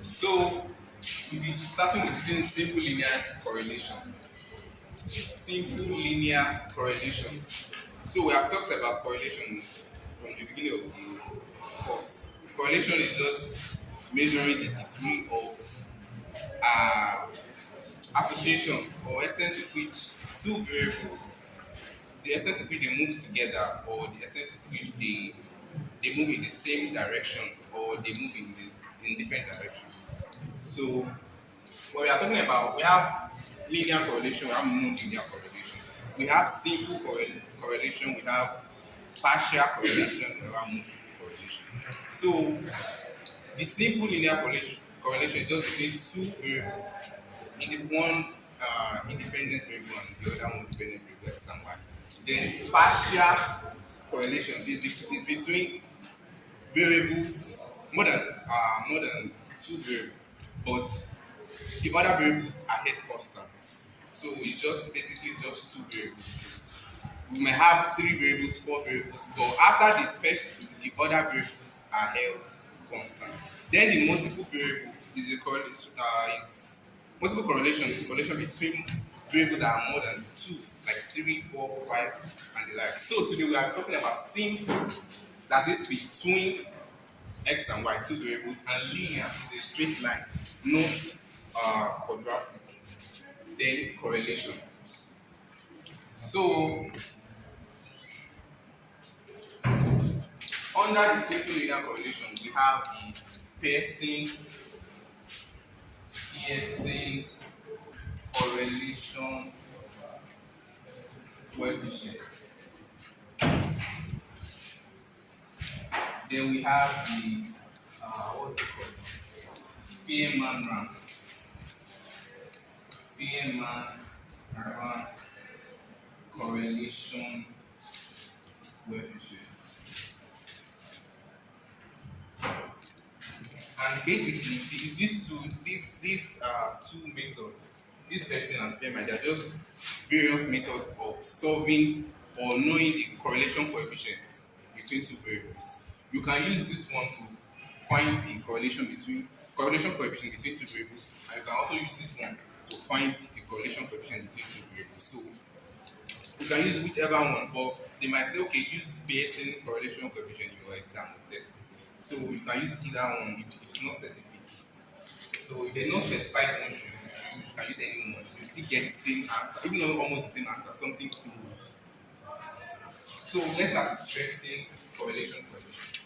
So we'll be starting with simple linear correlation. Simple linear correlation. So we have talked about correlation from the beginning of the course. Correlation is just measuring the degree of uh, association or extent to which two variables, the extent to which they move together or the extent to which they move in the same direction or they move in different directions. So when we are talking about, we have linear correlation, we have non-linear correlation. We have simple correlation, we have partial correlation, we have multiple correlation. So the simple linear correlation is just between two variables, in the one independent variable and the other one dependent variable, x and y. Then partial correlation is between variables, more than two variables, but the other variables are held constant. So it's just basically just two variables too. We may have three variables, four variables, but after the first two, the other variables are held constant. Then the multiple variable is a correlation. Multiple correlation is correlation between variables that are more than two, like three, four, five, and the like. So today we are talking about simple, that is between x and y, two variables, and linear is a straight line, not quadratic. Then correlation. So under the simple linear correlation, we have the Pearson correlation coefficient. Then we have the what's it called? Spearman rank correlation coefficient. And basically, these two methods, this person and Spearman, they are just various methods of solving or knowing the correlation coefficient between two variables. You can use this one to find the correlation coefficient between two variables, and you can also use this one to find the correlation coefficient between two variables. So you can use whichever one, but they might say, okay, use Pearson correlation coefficient in your exam or test. So you can use either one if it's not specific. So if they not specified one you can use any one. You still get the same answer, even though almost the same answer, something close. So let's start with Pearson correlation coefficient.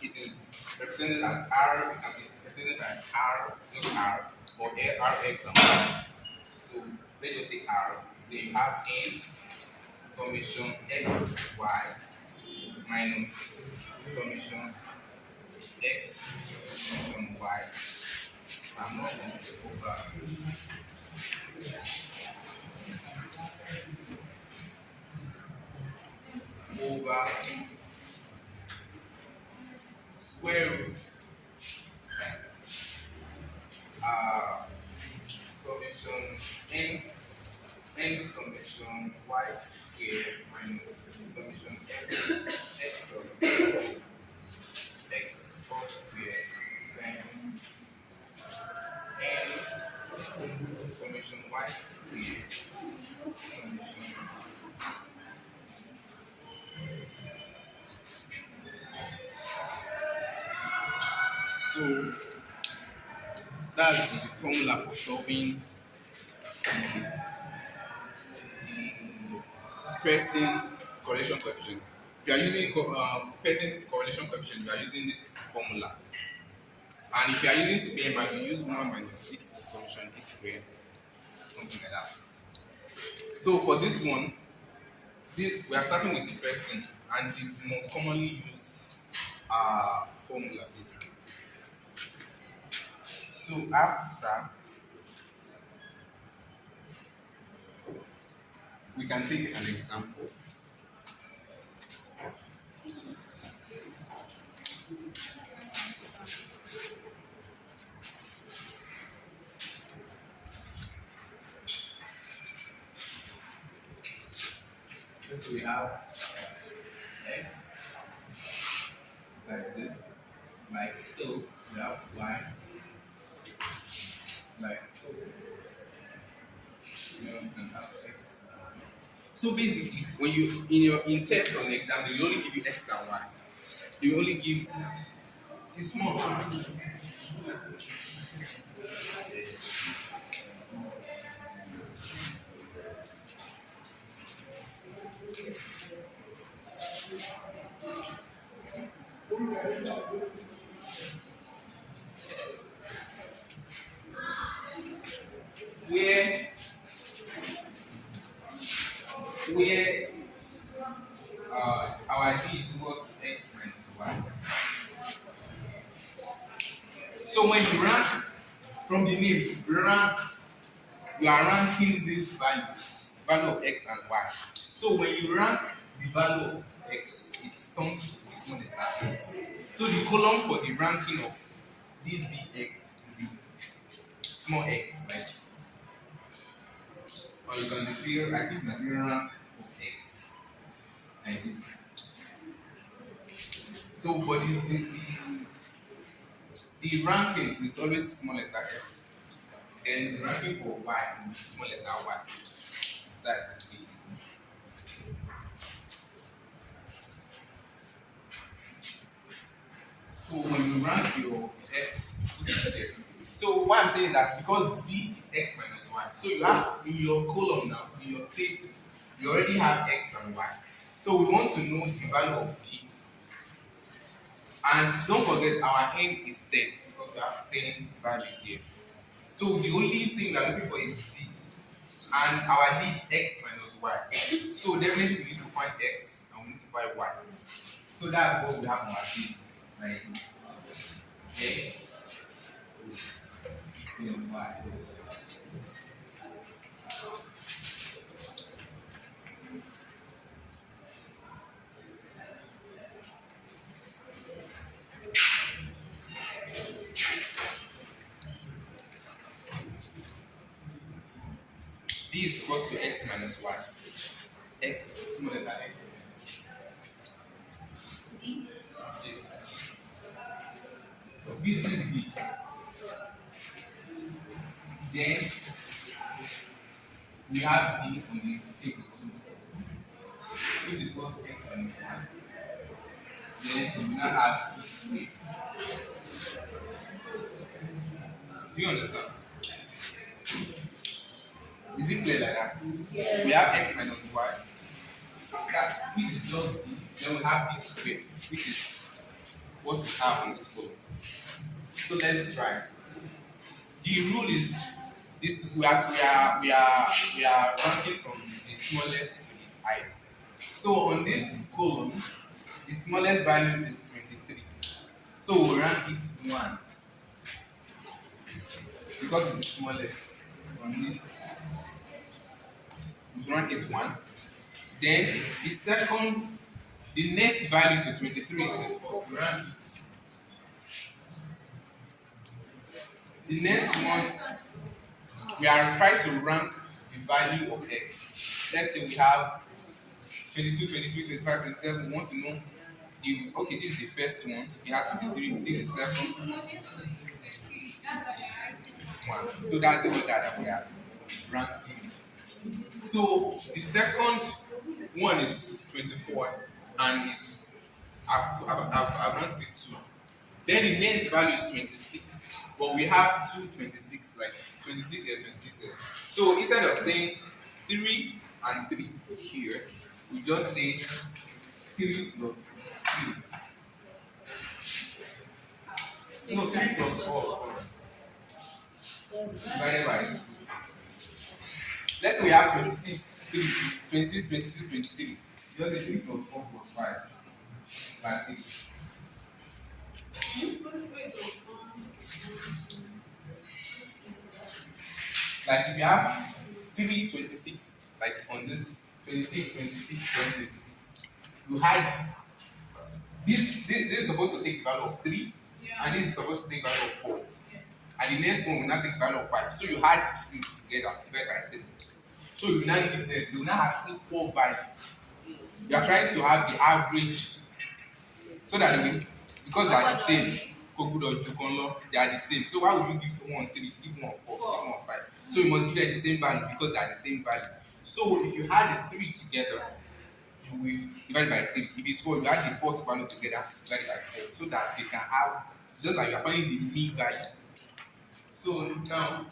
It is represented as R. It can be represented as R, just R, or RX and Y. So let's just say R. Then you have N summation X Y minus summation X summation Y. I'm not going to over square root summation n summation y squared minus summation x of x all squared times n summation y squared summation. So that's the formula for solving the Pearson correlation coefficient. If you are using Pearson correlation coefficient, you are using this formula. And if you are using Spearman, you use 1 minus 6 summation e squared, something like that. So for this one, we are starting with the Pearson, and this is the most commonly used formula basically. So after, we can take an example. So we have x like this, like so. We have y like so. We can have x. So basically, when you in your test on the exam, they only give you x and y. They only give it's small. Where where our d is equals to x minus y. So when you rank from the name, rank, you are ranking these values, value of x and y. So when you rank the value of x, it turns to this one that x. So the column for the ranking of this big x will be small x, like, or you can feel, I think that's the rank of x, like this. So but the ranking is always small letter s. Then the ranking for y will be small letter y. That's the so when you rank your x, put it there. So what I'm saying is that because d is x minus y, so you have in your column now, in your table, you already have x and y. So we want to know the value of d. And don't forget our n is 10 because we have 10 values here. So the only thing we are looking for is d. And our d is x minus y. So definitely we need to find x and we need to find y. So that's what we have on our table. Like this. X and y. D is equals to x minus y. X smaller than x. D. Yes. So B is B. Then we have D on the table too. Which is equals to x minus y. Then we now have this way. Do you understand? Is it clear like that? Yes. We have x minus y. That which is just b. Then we have this square, which is what we have on this column. So let's try. The rule is this: we are ranking from the smallest to the highest. So on this column, the smallest value is 23. So we'll rank it 1 because it's the smallest. On this, we'll rank it 1. Then the next value to 23 is 24. We rank it. The next one, we are trying to rank the value of x. Let's say we have 22, 23, 25, 27. We want to know okay, this is the first one. It has 23. This is the second one. So that's the order that we are ranking. So the second one is 24 and is I've ranked it 2. Then the next value is 26. But we have two 26, like 26 here, 26 there. So instead of saying 3 and 3 here, we just say 3 plus 3. No, 3 plus 4. Divided by 2. Let's say we have 26, 3, 26, 26, 23. Just say 3 plus 4 plus 5. Like 3. Like if you have 3, 26, like on this 26, 26, 26, you hide this is supposed to take the value of 3, and this is supposed to take the value of 4. And the next one will not take the value of 5. So you add 3 together, divide by 3. So you now give them, you now have equal value. You are trying to have the average so that they will, because they are the same. Kogut or Jukonlo, they are the same. So why would you give someone 3, give one 4, give one 5? So you must give them the same value because they are the same value. So if you add the 3 together, you will divide by 3. If it's 4, you add the 4 values together, divide by 4, so that they can have, just like you are finding the mean value. So now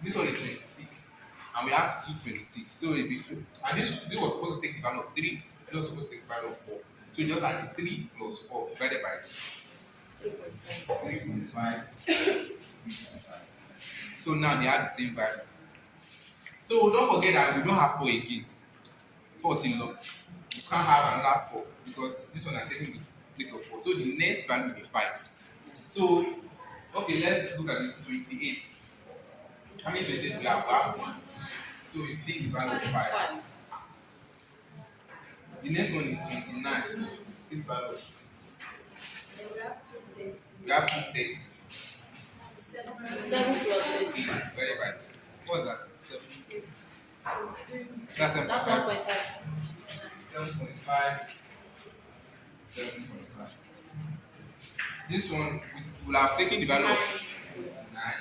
this one is 26, and we have 226. So it will be 2. And this was supposed to take the value of 3. This was supposed to take the value of 4. So you just add the 3 plus 4 divided by 2. 3.5. So now they have the same value. So don't forget that we don't have 4 again. 14 law. You can't have another 4 because this one is taking the place of 4. So the next value will be 5. So okay, let's look at it. 28. How many 28 we have? We have 1. So if you take the value of 5. The next one is 29. Take the value of 6. We have 2 days. 7 plus 8. Very bad. What's that? 7. That's 7.5. That's 1.5. 7.5. 7.5. This one we will have taken the value of 9.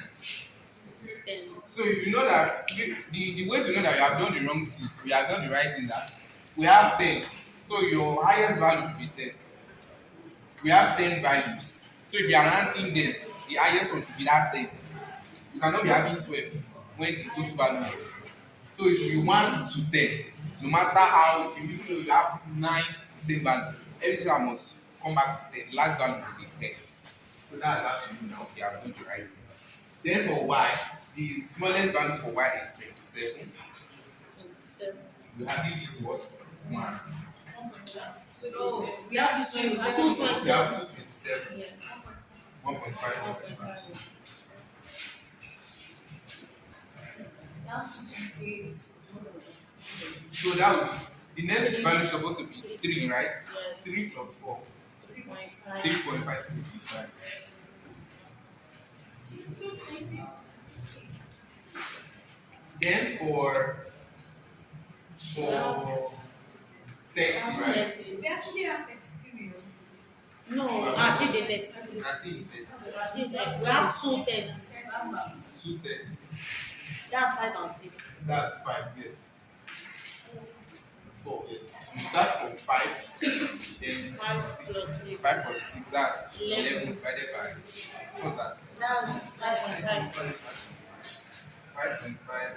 10. So if you know that the way to know that you have done the wrong thing, we have done the right thing, that we have 10. So your highest value should be 10. We have 10 values. So if you are ranking them, the highest one should be that 10. You cannot be having 12 when the total value is. So it should be 1 to 10. No matter how, if you know you have 9 same value, every time must come back to 10. The last value will be 10. So that's actually now we have done the right thing. Then for y, the smallest value for y is 27. 27. We have given it what? 1. So we have 227. We have 227. Yeah. 1.5. 1.5. We have 228. So that would be, the next value is supposed to be 3, right? Yes. 3 plus 4. 3.5. 3.5. Then for 30, right? We actually have 33. No, I think the 30. I see it. I think that we have 230. 230. That's 5 and 6. That's 5, yes. 4, yes. You start from 5, then 5 plus 6. 5 plus 6, that's 11 11. divided by, what's that? That's 5.5. 5.5.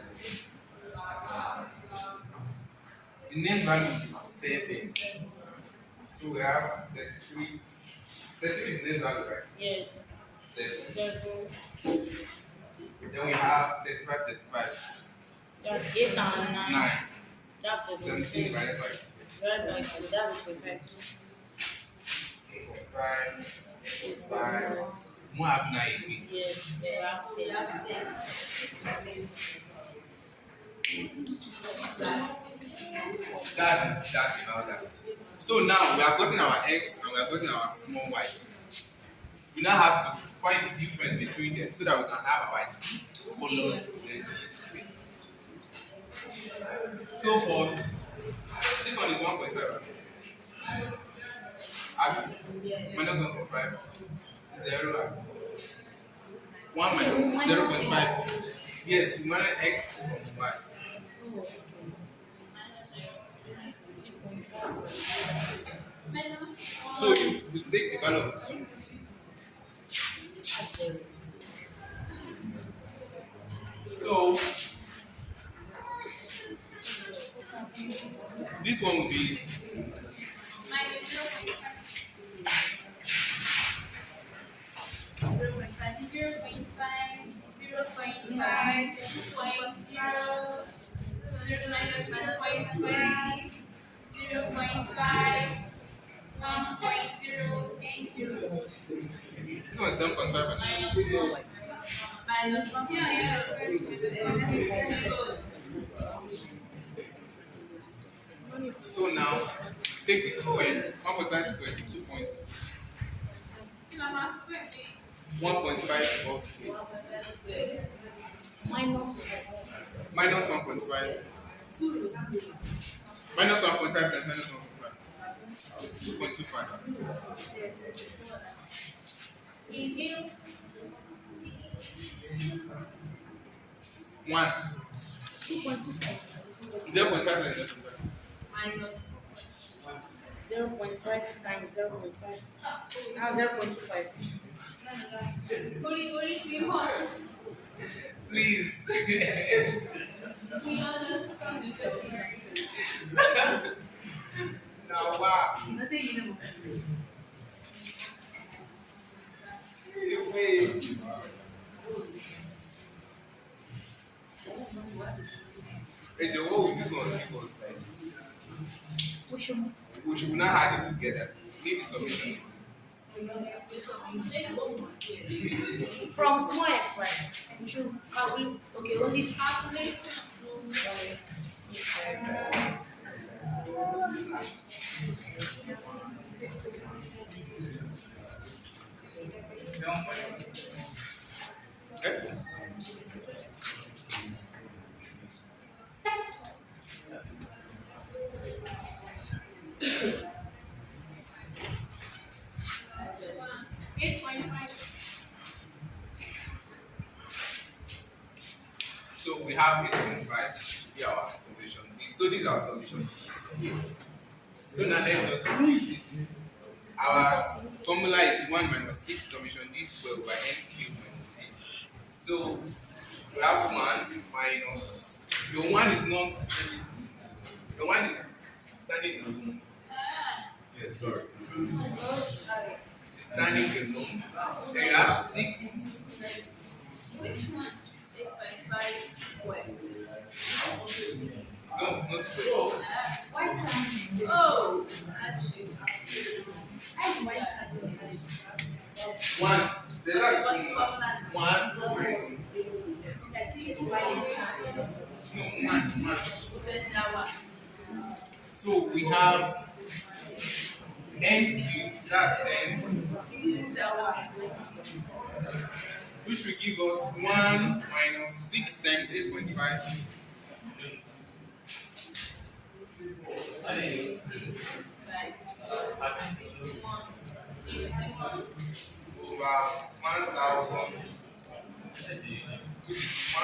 The next value is 7. So we have 33. 33 is the next value, right? Yes. 7. 7. Then we have 35, 35. That's 8 and 9. 9. That's 17 17. divided by Right by 2. That's 8.5. 8.5. 8.5. We have 9 again. Yes, they have 10. That is that about that. So now we have gotten our x and we have gotten our small y. We now have to find the difference between them so that we can have our column and display. So for this one is 1.5. Yes. Minus 1.5. 0. 1 minus 0.5. Yes, you minus x from y. So you take the value of 2. So this one will be this one is 7.5. So now take the square. 1.5 square 2 points. 1.5 whole square. Minus 1. Minus 1.5. Minus 1.5 times minus 1.5. It's 2.25. One. 2.25. 0.5 times 0.5. 0.5 times 0.5. Now 0.25. Please. Now, wow. Wait. Hey, Joe, what would this one give us? Like, we should not add it together. Leave the summation. From small x, right? We should calculate. Okay, only calculate. Eh? So we have 8.5 to be our summation. So this is our summation. So now let's just complete it. Our formula is 1 minus 6 summation d squared over n cubed minus n. So we have 1 minus, the 1 is not, the 1 is standing alone. Yes, sorry. It's standing alone. Then you have 6. No, no square. Why standing? Why standing? 1. There's actually 1 minus, no, 1. So we have n cubed, that's 10, which will give us 1 minus 6 times 8.5 over 1,000, which is 1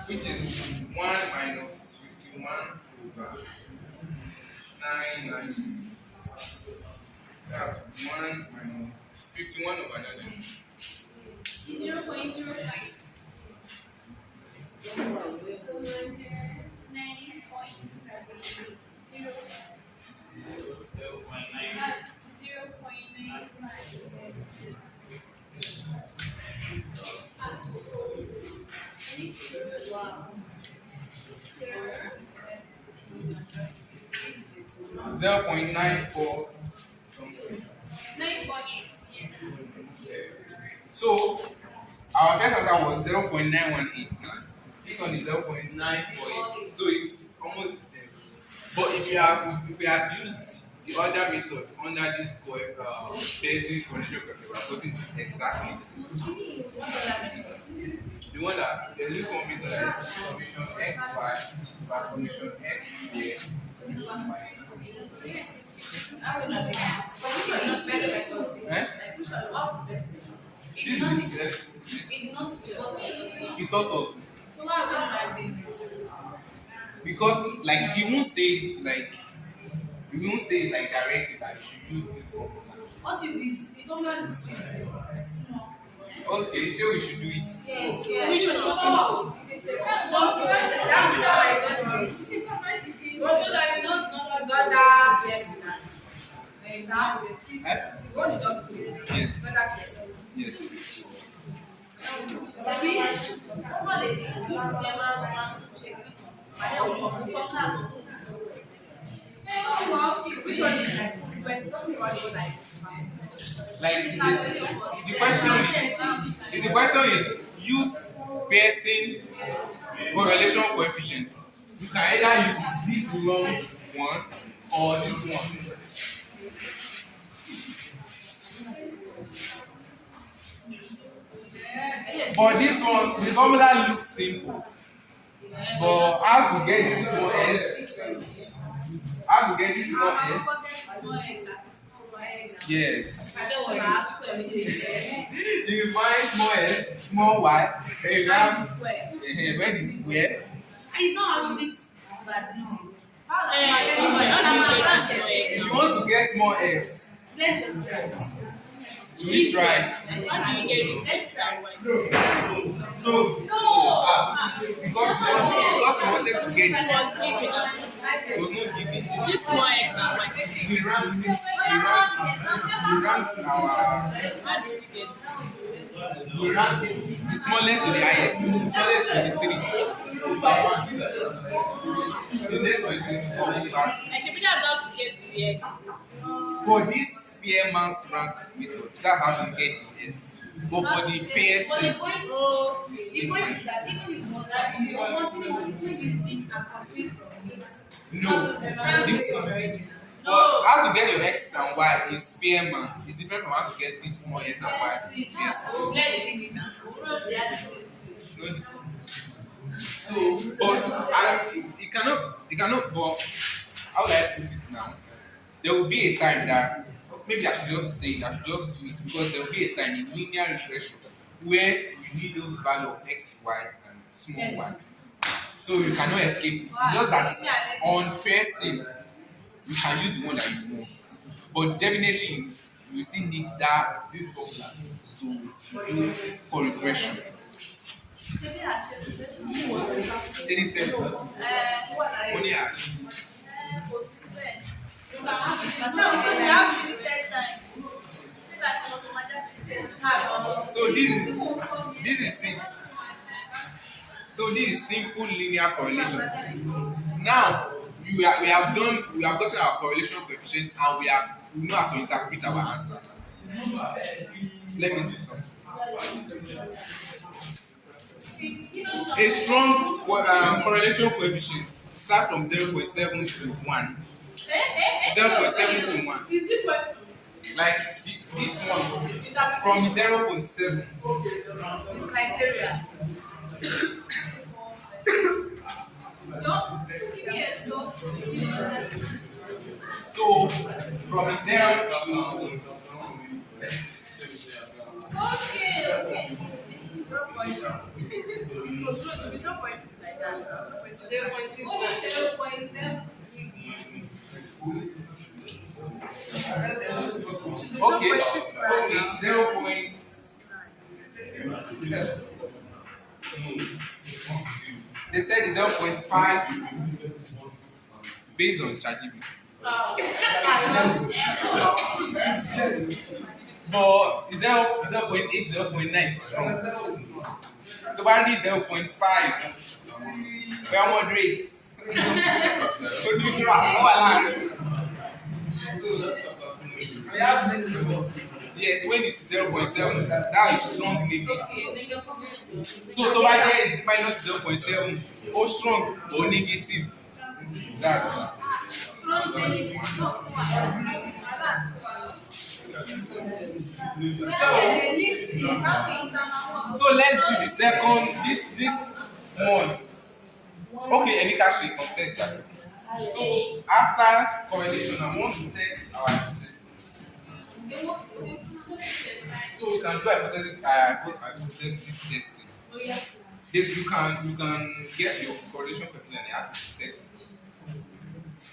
which is 1 minus 51 over 990. That's 1 minus 51 over 990. Wow. 0.94 something. So our first answer was 0.918 now. This one is 0.948. So it's almost the same. But if you had used the other method under this basic condition we are putting this exactly the same. The one that there's this one method that is summation xy plus summation x squared summation y. Eh? This is the best. He taught us. So why are we not doing it? Because like he won't say it like directly that you should use this formula. What if the formula looks small? Okay, so we should do it. Yes. We should not. Just do it. That's why I just do it. But you that you not together. Exactly. Eh? You want to just do it. Yes. Yes. Yes. Maybe normally they use them as one to check it. I don't use the formula. Which one is like? We're talking about it like If the question is use Pearson correlation coefficient, you can either use this long one or this one. But this one, the formula looks simple. But how to get this small s? How to get this small s? Yes. I don't want to ask questions. You find small s, small y, then you Find have the square. where the square. And it's not actually bad. No. How If you want to get small s, let's just try it. should we try? How do you get it? Let's try one. No. No. Because you wanted to get it. It was It not given. this small x and y. We ranked it. We ranked our. How do you get it? We ranked it. The smallest to the highest. The smallest to the three. Number one. The next one is going to come back. I should be allowed to get the x. For this spearman's rank method, that's how to get the S. But for the But PSC, the point is that even if you want to continue doing this thing and continue from it. no. This, No. how to get your X and Y in spearman is different from how to get this small S and Y. Yes. No, this- So, but it cannot, but how will I put it now? There will be a time that maybe I should just say it, I should just do it because there will be a time in linear regression where you need those value of X, Y, and small y. So you cannot escape it. It's just that on person, you can use the one that you want. But definitely, you still need that this formula to do for regression. Any test? Only ask. So this is it. So this is simple linear correlation. Now we have gotten our correlation coefficient and we know how to interpret our answer. Let me do something. A strong correlation coefficient start from 0.7 to 1. 0.7 to 1. Is the question? Like this one from 0.7. Criteria. Don't So from 0 to Okay. 0.6 like that. 0.6. Only 0.7. okay 0.7. They said it's 0.5 based on ChatGPT. But it's 0.8, 0.9 strong. So apparently 0.5. We are moderate. Yes, when it's 0.7, that is strong negative. So to buy there is minus 0.7, or strong or negative. That's so let's do the second this one. Okay, Enika should contest that. So after correlation, I want to test our hypothesis. So we can do hypothesis testing. You can get your correlation coefficient and ask you to test it.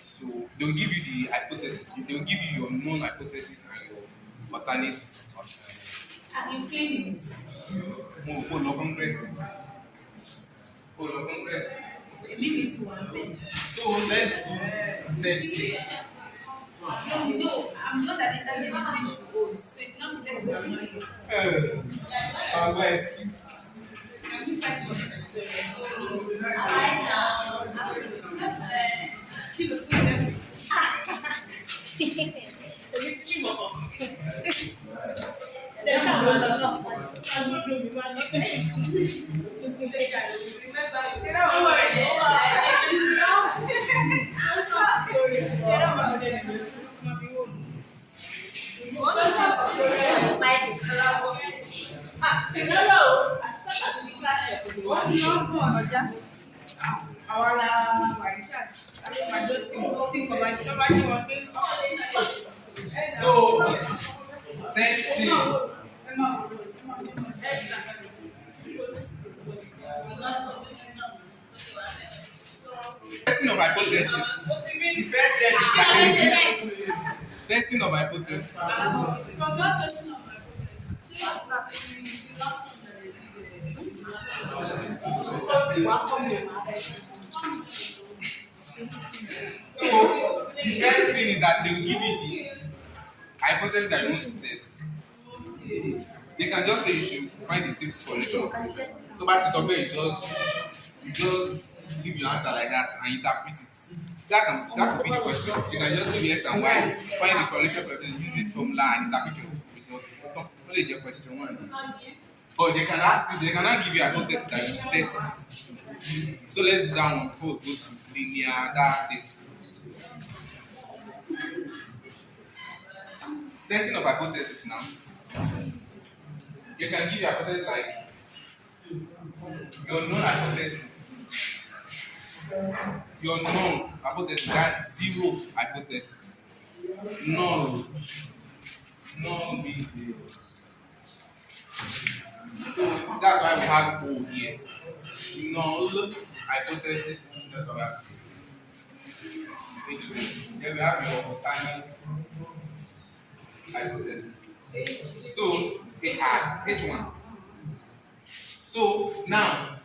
So they'll give you the hypothesis, they'll give you your known hypothesis and your alternate. And you clean it. Maybe it's one thing. So let's do testing. No, I'm not that it has any stage to hold, so it's not let's go on you. Guys, Can you fight for this tutorial? Kilo 27. Don't worry. Testing. Testing of hypothesis. The first step is that testing of hypothesis. So the first thing is that they will give you the hypothesis that you want to test. They can just say you should find the same correlation. So back to somewhere you just give your answer like that and interpret it. That could be the question. You can just give X and Y, find the correlation pattern, use this formula and interpret your results. Only your question one. But they can ask you, they cannot give you a hypothesis that you test it. So let's do that one before we go to linear that thing. Testing of hypothesis now. You can give your hypothesis like your known hypothesis. Your known hypothesis, that's zero hypothesis. Null. Null means zero. So that's why we have O here. Null hypothesis, that's what we have to say. Then we have your alternate hypothesis. So H1. So now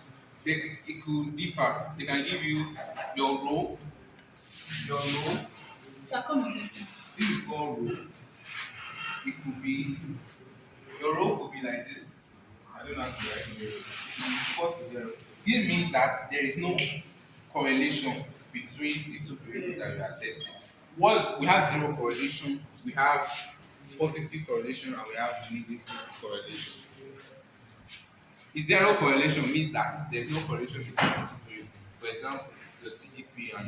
it could differ. They can give you your row. This is called row. It could be your row could be like this. I don't know how to write it. Equal to 0. This means that there is no correlation between the two variables that you are testing. What we have zero correlation, we have positive correlation, and we have negative correlation. Zero correlation means that there is no correlation between the two variables. For example, your CDP and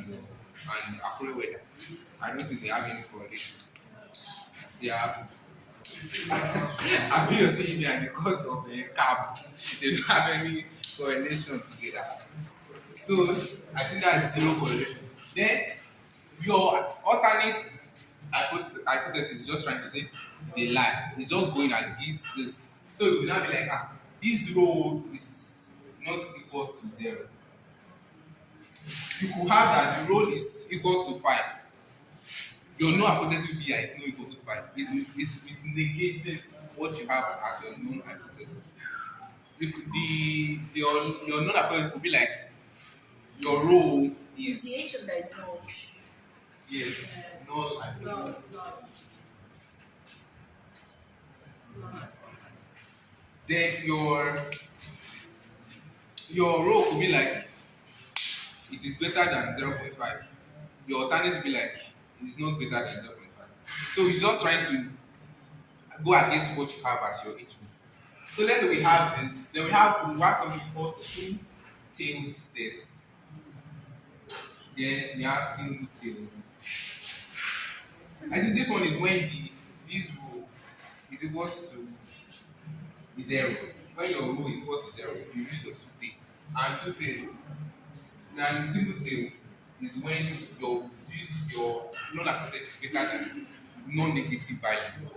accurate weather. I don't think they have any correlation. They have I your CDP and the cost of the cab. They don't have any correlation together. So I think that's zero correlation. Then your alternate hypothesis is just trying to say it's a lie. It's just going like this. So it will now be like this row is not equal to 0. You could have that the row is equal to 5. Your known hypothesis BI is not equal to 5. It's negating what you have as your known hypothesis. Your known hypothesis could be like your row is the H that is null. yes, null hypothesis. Then your row could be like it is greater than 0.5. Your alternate will be like it is not greater than 0.5. So it's just trying to go against what you have as your H1. So let's say we have this, then we have something called two-tailed test. Then we have single-tailed. I think this one is when this row is equal to 0. When your row is equal to 0, you use your two-tail. And two-tail, and single-tail is when your known hypothesis is greater than non-negative value.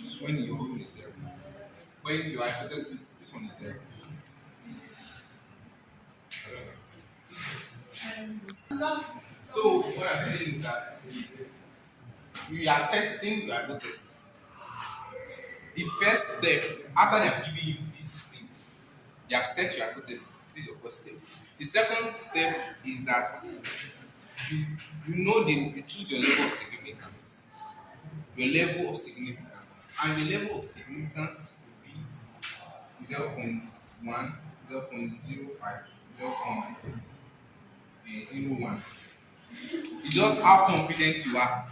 So when your row is 0. When your hypothesis, this one is 0. So what I'm saying is that we are testing your hypothesis. The first step, after they have given you this thing, they have set your hypothesis. This is your first step. The second step is that you choose your level of significance. Your level of significance. And the level of significance will be 0.1, 0.05, 0.01. It's just how confident you are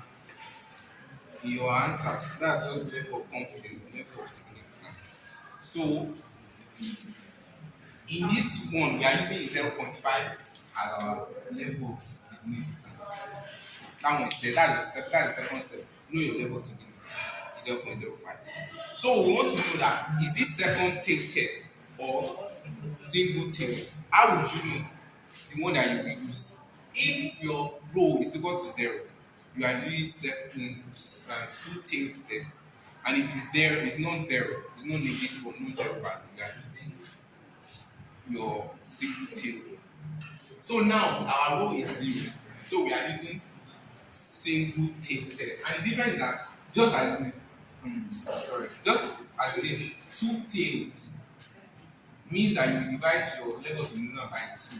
in your answer. That's just level of confidence, level of significance. So in this one, we are using 0.5 as our level of significance. That one is said, that's the second step. Know your level of significance is 0.05. So we want to know that is this second tail test or single tail? How would you know the one that you will use? if your row is equal to 0, you are using two-tailed test. And if it's zero, it's not zero, it's not negative or non zero value, you are using your single tail. So now our row is 0. So we are using single tail test. And the difference is that just as the name, two-tailed means that you divide your level of number by 2.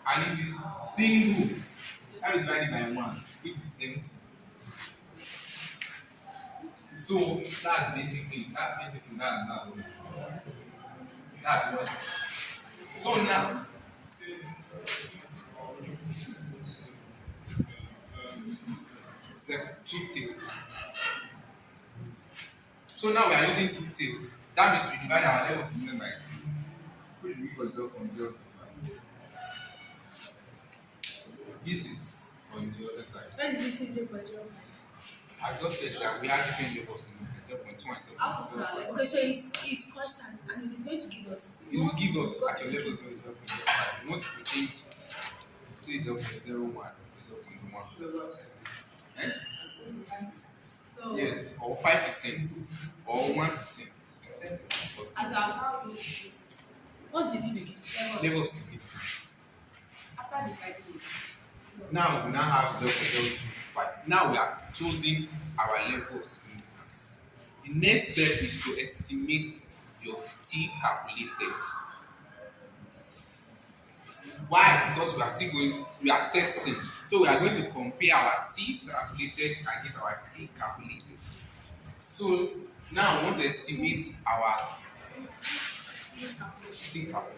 And if it's single, that is divided by 1. It's the same thing. So that's basically that's what it is. So now two-tailed. So now we are using two-tailed. That means we divide our level of number by 2, which will give us 0.025. This is on the other side. When did you see 0.05? I just said that we have different levels in 0.2 and 0.05. Okay, so it's constant and it is going to give us. It will give us at your level 0.05. We want to change it to 0.01, 0.1. Eh? So, Yes, or 5% or 1%. as our is what did we begin? Level of significance. After dividing it. Now we now have 0.025. Now we have chosen our level of significance. The next step is to estimate your T calculated. Why? Because we are testing. So we are going to compare our T calculated against our T calculated. So now we want to estimate our T calculated.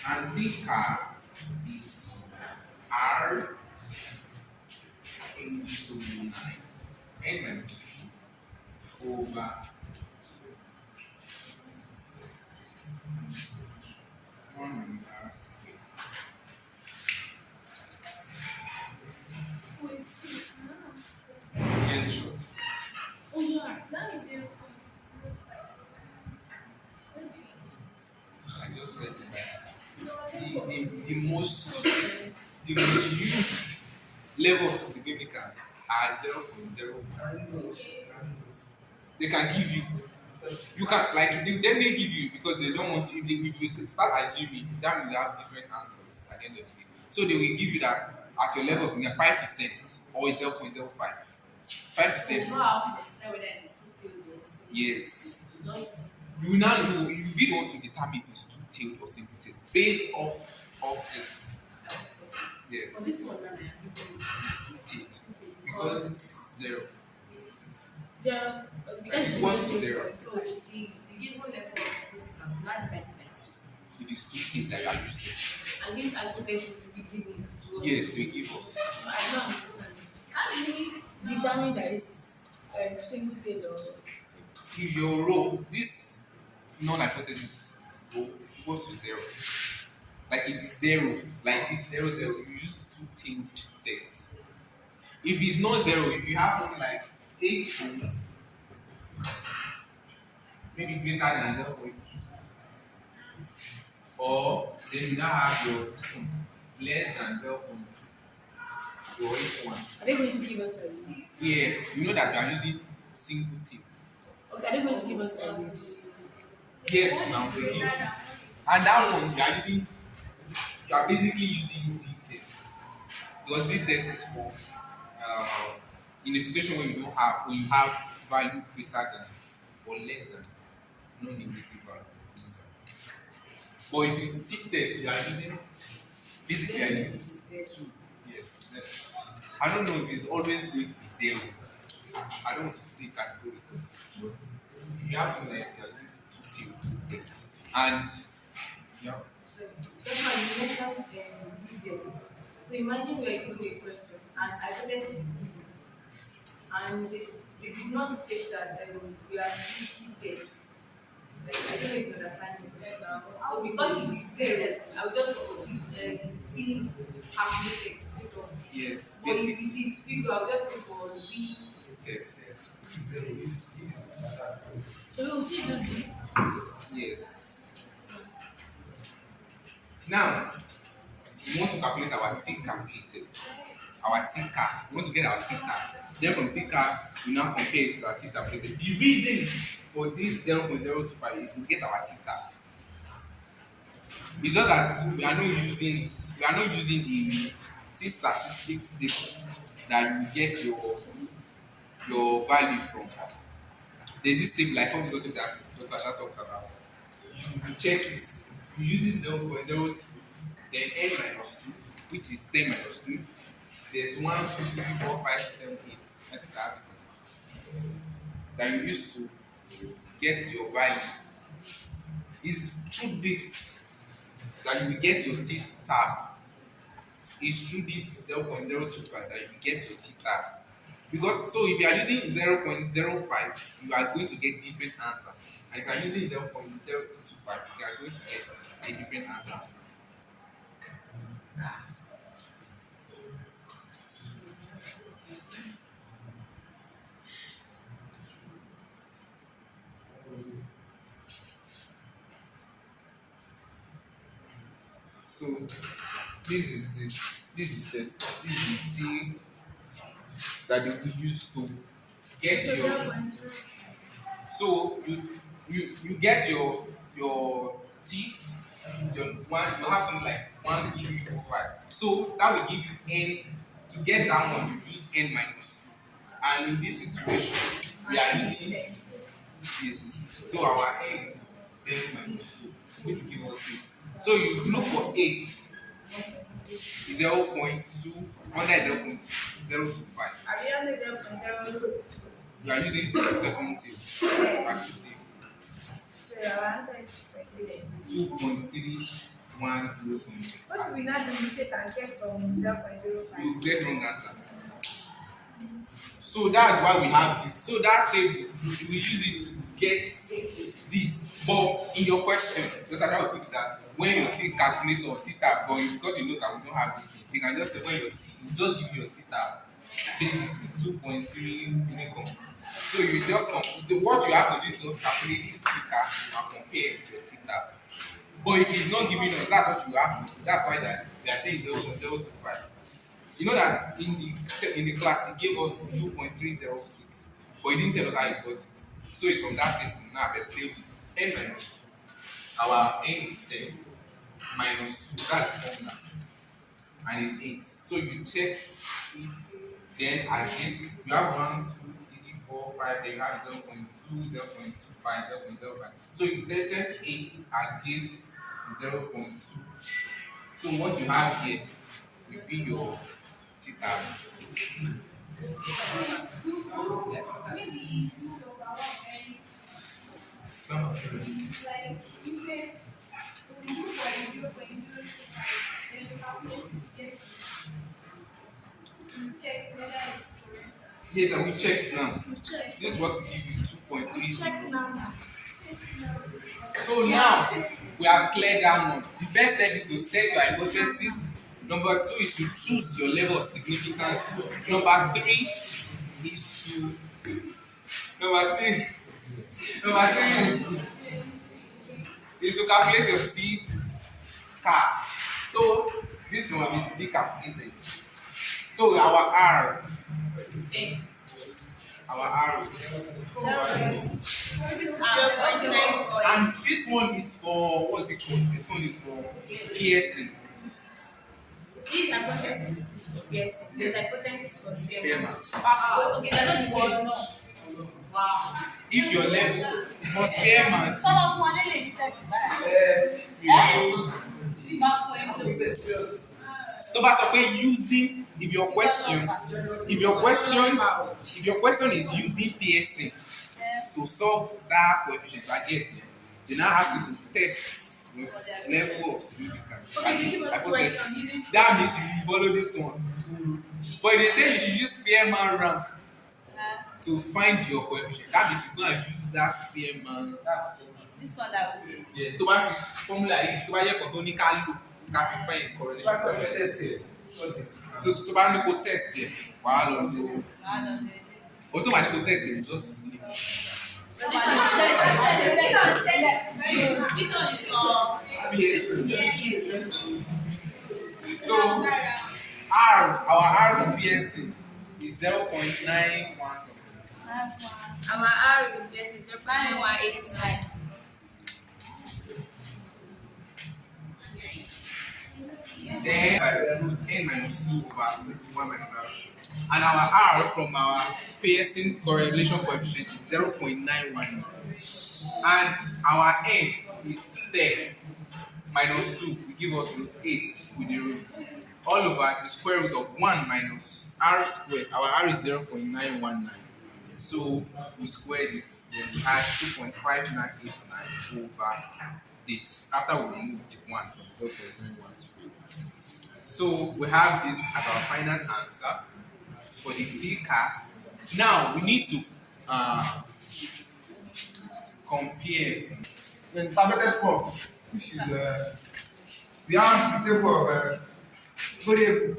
And T cal is R into 9 n minus 2 over 1 minus 3. Yes, sure. Oh yeah, that is it. I just said the most used level of significance are 0.01. They can give you. You can like they may give you because they don't want to. If you could start assuming, that will have different answers at the end of the day. So they will give you that at your level of 5% or 0.05. 5%. Wow, say whether it is two tailed or single. Yes. Just You be the one to determine if it's two-tailed or single-tailed based off of this. Yes. for this one now, I am giving It's two-tailed because because 0. there It's equal to 0. So the given level of significance will not depend on It is two-tailed like I just said. and this hypothesis will be given to us. Yes, they give us. I don't understand. How do we determine that it's single tail or If your row, this non-hypothesis row is equal to 0. Like if it's 0, like if it's 0, 0, you use two-tailed test. If it's not 0, if you have something like 8, maybe greater than 0.2, or then you now have your less than 0.2, your H1. are they going to give us a list? Yes, you know that you are using single tape. Okay, are they going to give us a list? Yes, now they give. And that one you are basically using Z test. Because Z test is for in a situation where you have value greater than or less than non-negative value. But if it's Z test, you are using basically I use 2. Yes. I don't know if it's always going to be 0. I don't want to say categorical, but if you have something like this two test and yeah. So just now you mentioned Z-test. So imagine we are given a question and hypothesis is given and they did not state that we are using Z-test. Like, I don't know if you understand me. So because it is zero, I will just put T calculated straight up. Yes. But if it is figure, I will just go for Z. Yes. So we will still do Z. Yes. Now, we want to calculate our T calculated. Our T car. We want to get our T car. Then from T car, we now compare it to our T calculated. The reason for this 0.025 is to get our T car. It's just that we are not using it. We are not using the T statistics table that you get your value from. There's this table like what we got to that Dr. Asha talked about. You check it. You use this 0.02, then n minus 2, which is 10 minus 2. There's 1, 2, 3, 4, 5, 6, 7, 8. That's that you use to get your value. It's through this that you get your T tab. It's through this 0.025 that you get your T tab. Because so if you are using 0.05, you are going to get different answer. And if you are using 0.025, you are going to get a different answer. So this is it. This is the T that we use to get So your. 0.0. So you get your T's, your one you have something like 1, 2, 3, 4, 5. So that will give you n. To get that one, you use n minus 2. And in this situation, we are using this. So our n is n minus 2, which will give us 8. So you look for 8 is 0.2 under 0.025. Are you only 0.0? You are using the second table, actually So your answer is 2.310 something. what if we not do mistake and check from 0.05? You get wrong answer. So that's why we have it. So that table, we use it to get this. But in your question, Dr. Kyle put that when your T calculator or T tab, but because you know that we don't have this thing, you can just say when your T, you just give you your T tab, basically 2.3 unicorn. So you just what you have to do is just calculate this T tab and compare it to your T tab. But if it's not giving us, that's what you have to do. That's why they are saying 0.025. You know that in the class he gave us 2.306, but he didn't tell us how he got it. So it's from that table. Now let's play with n minus 2. Our n is 10 minus 2. That's the formula, and it's 8. So you check it. Then at this you have 1, 2, 3, 4, 5. Then you have 0.2, 0.25, 0.05. So you check 8 against 0.2. So what you have here will be your theta. Maybe like you said, we do for 0.025, then you calculate it, check whether it's correct. Yes, and we checked now. Check. This is what will give you 2.3. Check now. So now we have cleared that one. The best step is to set your hypothesis. Number 2 is to choose your level of significance. Number 3 is to number 3 is to calculate your T car. So this one is T calculated. So our R is 0.94. and this one is for what's it called? This one is for piercing. This hypothesis is for piercing. This hypothesis for spearmint. Spearmint. Okay, they're not the same. Wow. If your level for spearmint, Some of one lady text back. tó bá sọ pé using if your question is using piercing to solve that coefficient I get here, they now ask you to test your level of significance. Okay, you give us Hypothesis. questions. That means you follow this one. But they say you should use spearman rank to find your coefficient. That means you go and use that spearman. This one that we did. Yeah, tó bá fi formula yìí tó bá yẹ kó tó ní ká lò ká fi find correlation. So tó bá ní kó test yẹ wàá lọ sí i. O tó bá ní kó test yẹ just leave. This one is for PSC. So our R PSC is 0.91 something. Our R yes is 0.9189. Then by root n minus 2 over 21 minus r squared. And our R from our Pearson correlation coefficient is 0.919. And our n is 10 minus 2 will give us root 8 with the root. All over the square root of 1 minus r squared. Our r is 0.919. So we squared it, then we had 2.5989 over this after we removed 1 from 0.91 squared. So we have this as our final answer for the T car. Now we need to compare. In tableted form, which is we have the table of variable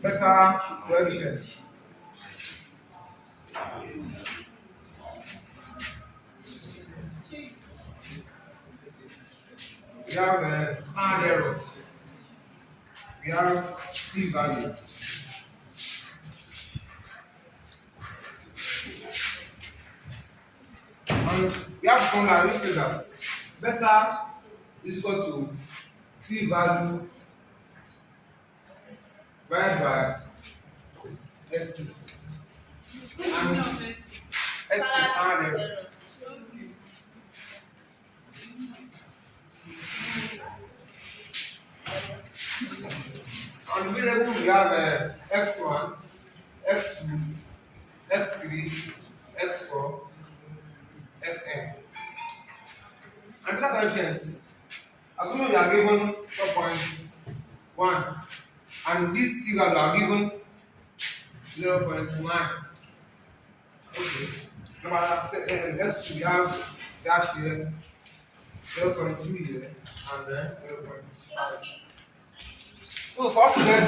beta coefficient. We have standard error. We have C value. And we have formula which says that beta is equal to T value divided by ST. And ST standard error. On the variable we have x1, x2, x3, x4, xn. And beta coefficient, assuming we are given 4.1 and this t value are given 0.9. Okay. Number x2 we have dash here, 0.2 here, and then 0.5. So for us to get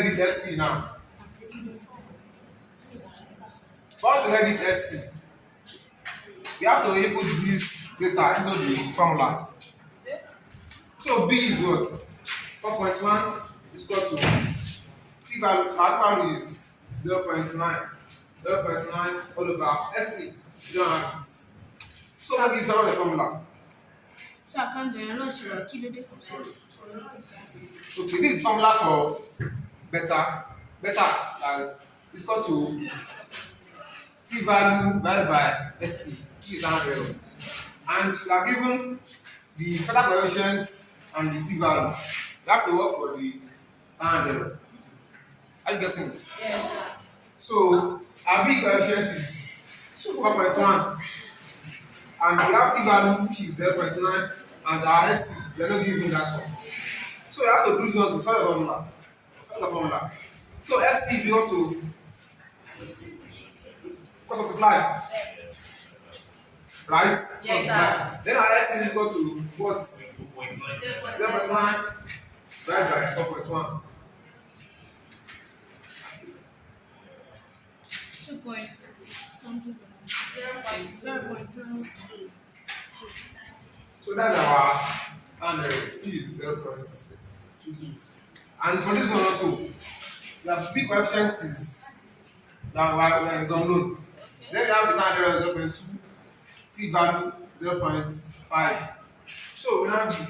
this SC now, for us to get this SC, we have to input this data into the formula. So B is what? 4.1 is equal to T value, our T value is 0.9. 0.9 all over SC. You don't have it. So what is our formula? So I can't do it. I'm not sure. Okay, this is formula for beta. Beta is equal to T value divided by SE. T is 100. And you are given the beta coefficient and the T value. You have to work for the 100. Are you getting it? Yes. So our B coefficient is 4.1. And we have T value which is 0.9 and our SC, we are not giving that one. So you have to do this one to solve the formula. So SC be equal to cross multiply. Right? Yes, sir. Then our SC is equal to what? 0.9 divided by 4.1. 2 point something. 0.2. So that's our standard, which is 0.22. And for this one also, the big coefficient is unknown. Then we have the standard 0.2, T value 0.5. So we have the 0.5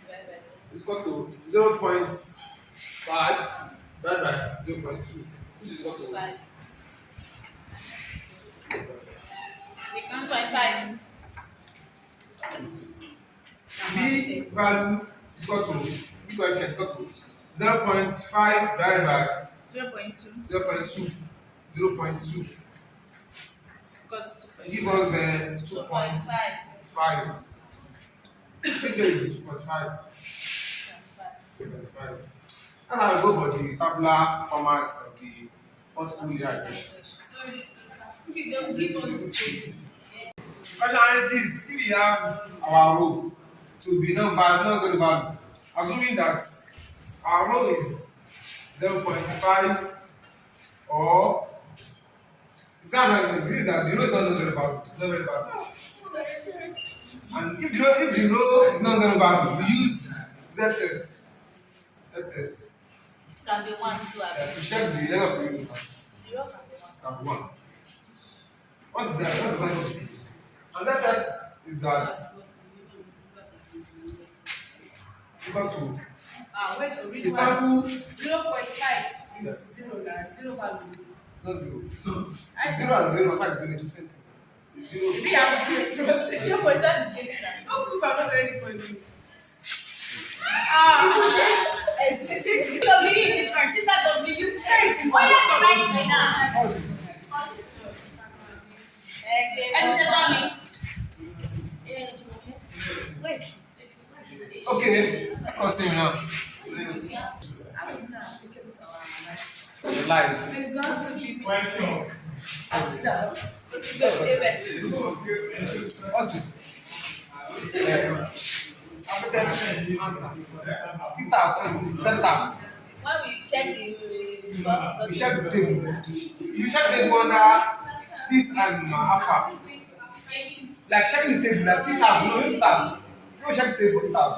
divided is equal to 0.5 divided by 0.2, which is equal to 5. We count by 5. B value is equal to B coefficient is equal to 0.5 divided by 0.2. 0.2. Because 2.5. Give us 2.5. This will be 2.5. 2.5. And I will go for the tabular format of the multiple linear regression. Okay, they will give us the table. Question analysis, if we have our row to be non-zero value, assuming that our row is 0.5 or This is that the row is not zero value. It's not very value. And if the row is not zero value, we use Z test. Z test. It can be one, two, Yes, to check the level of significance. zero can be one. Can be one. What's that? What's the value of the? And that test is that equal to Wait to read the one. sample 0.5 Yeah. is zero, zero value. it's not zero. It's zero and zero, but it's zero different. It's zero. If you have zero, 0.5 is different. Some people are not ready for you. W is different. Is that W? Oh, yes, right now. How is it? Wait. Okay, let's continue now. How is that? Live. It's not to be What's it? Architect answer. Theta, zeta. When we check You check the table. You check the table under this and alpha. Like checking the table, like theta, no, use tab. No, check the table, tab.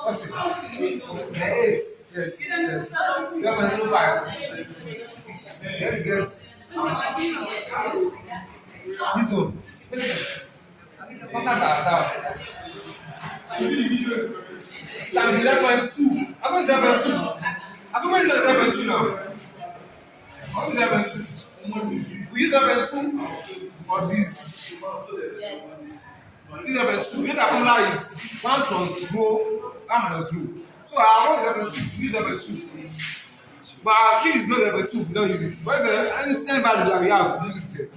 What's it? The 8. Yes, yes. You have a 05. Then you get this one. What's that? Times 11.2. How much is 11.2? How much is 11.2 now? How much is 11.2? We use 11.2 for this. yes. This 11.2. This formula is 1 plus rho, 1 minus rho. So our rho is 11.2. We use 11.2. But if it's not 11.2, we don't use it. But it's any value that we have, we use it there.